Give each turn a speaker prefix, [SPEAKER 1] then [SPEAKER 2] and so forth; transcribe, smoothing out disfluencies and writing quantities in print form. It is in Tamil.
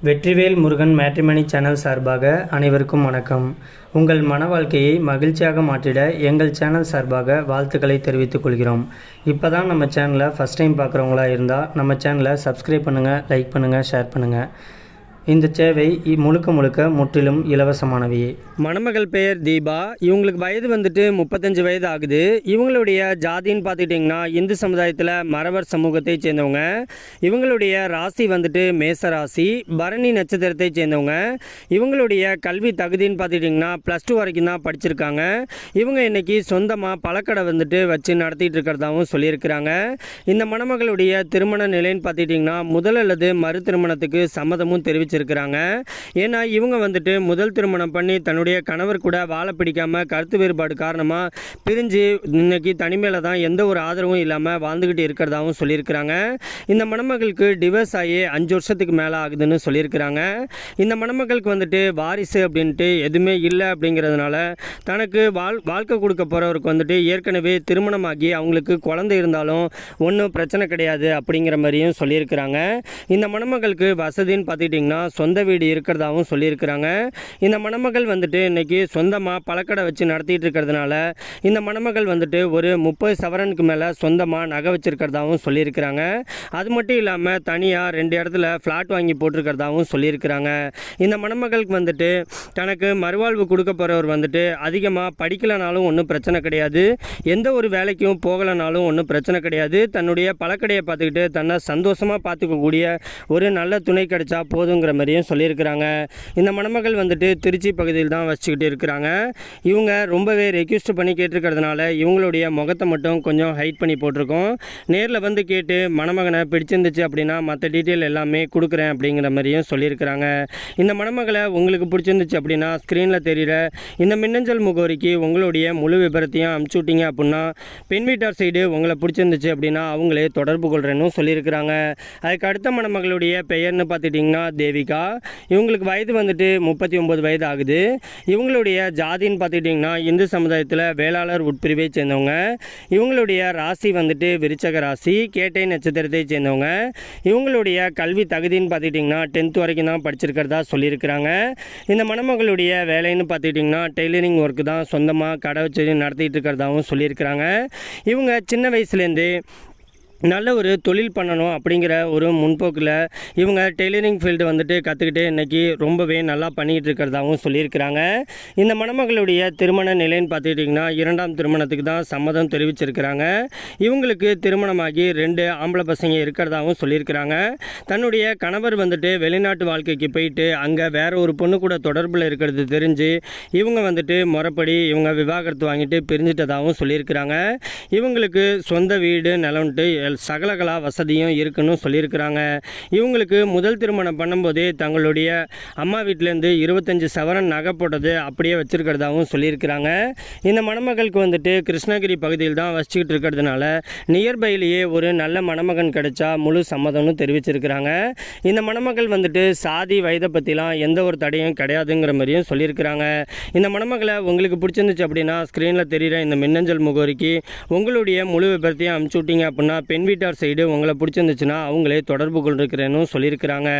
[SPEAKER 1] வெற்றிவேல் முருகன் மேட்ரிமனி சேனல் சார்பாக அனைவருக்கும் வணக்கம். உங்கள் மன வாழ்க்கையை மகிழ்ச்சியாக மாற்றிட எங்கள் சேனல் சார்பாக வாழ்த்துக்களை தெரிவித்துக் கொள்கிறோம். இப்போ தான் நம்ம சேனலை ஃபஸ்ட் டைம் பார்க்குறவங்களா இருந்தால் நம்ம சேனலை சப்ஸ்கிரைப் பண்ணுங்கள், லைக் பண்ணுங்கள், ஷேர் பண்ணுங்கள். இந்த சேவை முழுக்க முற்றிலும் இலவசமானவையே. மணமகள் பெயர் தீபா. இவங்களுக்கு வயது 35 வயது ஆகுது. இவங்களுடைய ஜாதின்னு பார்த்துக்கிட்டிங்கன்னா இந்து சமுதாயத்தில் மறவர் சமூகத்தை சேர்ந்தவங்க. இவங்களுடைய ராசி மேச ராசி, பரணி நட்சத்திரத்தை சேர்ந்தவங்க. இவங்களுடைய கல்வி தகுதின்னு பார்த்துக்கிட்டிங்கன்னா +2 வரைக்கும் தான் படிச்சிருக்காங்க. இவங்க இன்றைக்கி சொந்தமாக பழக்கடை வச்சு நடத்திட்டு இருக்கிறதாகவும் சொல்லியிருக்கிறாங்க. இந்த மணமகளுடைய திருமண நிலைன்னு பார்த்துக்கிட்டிங்கன்னா முதல் அல்லது மறு திருமணத்துக்கு சம்மதமும் தெரிவிச்சிருக்கிறாங்க. ஏன்னா இவங்க முதல் திருமணம் பண்ணி தன்னுடைய கணவர் கூட வாழ பிடிக்காம கருத்து வேறுபாடு காரணமாக பிரிஞ்சு இன்னைக்கு தனிமையில் தான் எந்த ஒரு ஆதரவும் இல்லாமல் வாழ்ந்துக்கிட்டு இருக்கிறதாகவும் சொல்லியிருக்கிறாங்க. இந்த மணமகளுக்கு டிவோர்ஸ் ஆகி 5 வருஷத்துக்கு மேலே ஆகுதுன்னு சொல்லியிருக்கிறாங்க. இந்த மணமகளுக்கு வாரிசு அப்படின்ட்டு எதுவுமே இல்லை அப்படிங்கிறதுனால தனக்கு வாழ்க்கை கொடுக்க போகிறவருக்கு ஏற்கனவே திருமணமாகி அவங்களுக்கு குழந்தை இருந்தாலும் ஒன்றும் பிரச்சனை கிடையாது அப்படிங்கிற மாதிரியும் சொல்லியிருக்கிறாங்க. இந்த மணமகளுக்கு வசதின்னு பார்த்துக்கிட்டிங்கன்னா சொந்த வீடு இருக்கிறதாகவும் சொல்லியிருக்கிறாங்க. இந்த மணமகள் இன்னைக்கு சொந்தமாக பழக்கடை வச்சு நடத்திட்டு இருக்கிறதுனால இந்த மணமகள் ஒரு 30 சவரனுக்கு மேலே சொந்தமாக நகை வச்சிருக்கிறதாகவும் சொல்லியிருக்கிறாங்க. அது மட்டும் இல்லாமல் தனியாக 2 இடத்துல ஃப்ளாட் வாங்கி போட்டிருக்கிறதாகவும் சொல்லியிருக்கிறாங்க. இந்த மணமகளுக்கு தனக்கு மறுவாழ்வு கொடுக்க போகிறவர் அதிகமாக படிக்கலனாலும் ஒன்றும் பிரச்சனை கிடையாது, எந்த ஒரு வேலைக்கும் போகலனாலும் ஒன்றும் பிரச்சனை கிடையாது, தன்னுடைய பழக்கடையை பார்த்துக்கிட்டு தன்னை சந்தோஷமாக பார்த்துக்கக்கூடிய ஒரு நல்ல துணை கிடைச்சா போதுங்கிற மாதிரியும் சொல்லியிருக்கிறாங்க. இந்த மணமகள் திருச்சி பகுதியில் தான் வச்சுக்கிட்டு இருக்கிறாங்க. இவங்க ரொம்பவே ரெக்வெஸ்ட் பண்ணி கேட்டிருக்கிறதுனால இவங்களுடைய முகத்தை மட்டும் கொஞ்சம் ஹைட் பண்ணி போட்டிருக்கோம். நேரில் கேட்டு மணமகனை பிடிச்சிருந்துச்சு அப்படின்னா மற்ற டீட்டெயில் எல்லாமே கொடுக்குறேன் அப்படிங்கிற மாதிரியும் சொல்லியிருக்கிறாங்க. இந்த மணமகளை உங்களுக்கு பிடிச்சிருந்துச்சு அப்படின்னா ஸ்க்ரீனில் தெரிகிற இந்த மின்னஞ்சல் முகவரிக்கு உங்களுடைய முழு விபரத்தையும் அனுப்பிச்சு விட்டீங்க அப்படின்னா பெண் வீட்டார் சைடு உங்களை பிடிச்சிருந்துச்சு அப்படின்னா அவங்களே தொடர்பு கொள்கிறேன்னு சொல்லியிருக்கிறாங்க. அதுக்கு அடுத்த மணமகளுடைய பெயர்னு பார்த்துட்டிங்கன்னா தேவிகா. இவங்களுக்கு வயது 39 வயது ஆகுது. இவங்களுடைய ஜாதின்னு பார்த்துக்கிட்டிங்கன்னா இந்து சமுதாயத்தில் வேளாளர் உட்பிரிவை சேர்ந்தவங்க. இவங்களுடைய ராசி விருச்சக ராசி, கேட்டை நட்சத்திரத்தை சேர்ந்தவங்க. இவங்களுடைய கல்வி தகுதின்னு பார்த்துக்கிட்டிங்கன்னா 10th வரைக்கும் தான் படிச்சிருக்கிறதா சொல்லியிருக்கிறாங்க. இந்த மணமகளுடைய வேலைன்னு பார்த்துக்கிட்டிங்கன்னா டெய்லரிங் ஒர்க்கு தான் சொந்தமாக கடை வச்சு நடத்திட்டு இருக்கிறதாகவும் சொல்லியிருக்கிறாங்க. இவங்க சின்ன வயசுலேருந்து நல்ல ஒரு தொழில் பண்ணணும் அப்படிங்கிற ஒரு முன்போக்கில் இவங்க டெய்லரிங் ஃபீல்டு கற்றுக்கிட்டு இன்றைக்கி ரொம்பவே நல்லா பண்ணிக்கிட்டு இருக்கிறதாகவும் சொல்லியிருக்கிறாங்க. இந்த மணமகளுடைய திருமண நிலைன்னு பார்த்துக்கிட்டிங்கன்னா 2ஆம் திருமணத்துக்கு தான் சம்மதம் தெரிவிச்சிருக்கிறாங்க. இவங்களுக்கு திருமணமாகி 2 ஆம்பளை பசங்க இருக்கிறதாகவும் சொல்லியிருக்கிறாங்க. தன்னுடைய கணவர் வெளிநாட்டு வாழ்க்கைக்கு போயிட்டு அங்கே வேற ஒரு பொண்ணு கூட தொடர்பில் இருக்கிறது தெரிஞ்சு இவங்க முறைப்படி இவங்க விவாகரத்து வாங்கிட்டு பிரிஞ்சிட்டதாகவும் சொல்லியிருக்கிறாங்க. இவங்களுக்கு சொந்த வீடு நிலம்ட்டு சகலகலா வசதியும் இருக்குன்னு சொல்லியிருக்கிறாங்க. இவங்களுக்கு முதல் திருமணம் பண்ணும்போதே தங்களுடைய அம்மா வீட்டிலேருந்து 25 சவரன் நகை போட்டது அப்படியே வச்சுருக்கிறதாகவும் சொல்லியிருக்கிறாங்க. இந்த மணமகளுக்கு கிருஷ்ணகிரி பகுதியில் தான் வச்சுக்கிட்டு இருக்கிறதுனால நியர்பையிலேயே ஒரு நல்ல மணமகன் கிடைச்சா முழு சம்மதம்னு தெரிவிச்சிருக்கிறாங்க. இந்த மணமகள் சாதி வயதை பற்றிலாம் எந்த ஒரு தடையும் கிடையாதுங்கிற மாதிரியும் சொல்லியிருக்கிறாங்க. இந்த மணமகளை உங்களுக்கு பிடிச்சிருந்துச்சு அப்படின்னா ஸ்க்ரீனில் தெரிகிற இந்த மின்னஞ்சல் முகவரிக்கு உங்களுடைய முழு விபரத்தையும் அனுப்பிச்சு விட்டீங்க அப்படின்னா பெண் வீட்டார் சைடு உங்களை பிடிச்சிருந்துச்சுன்னா அவங்களே தொடர்பு கொண்டிருக்கிறேன்னு சொல்லியிருக்கிறாங்க.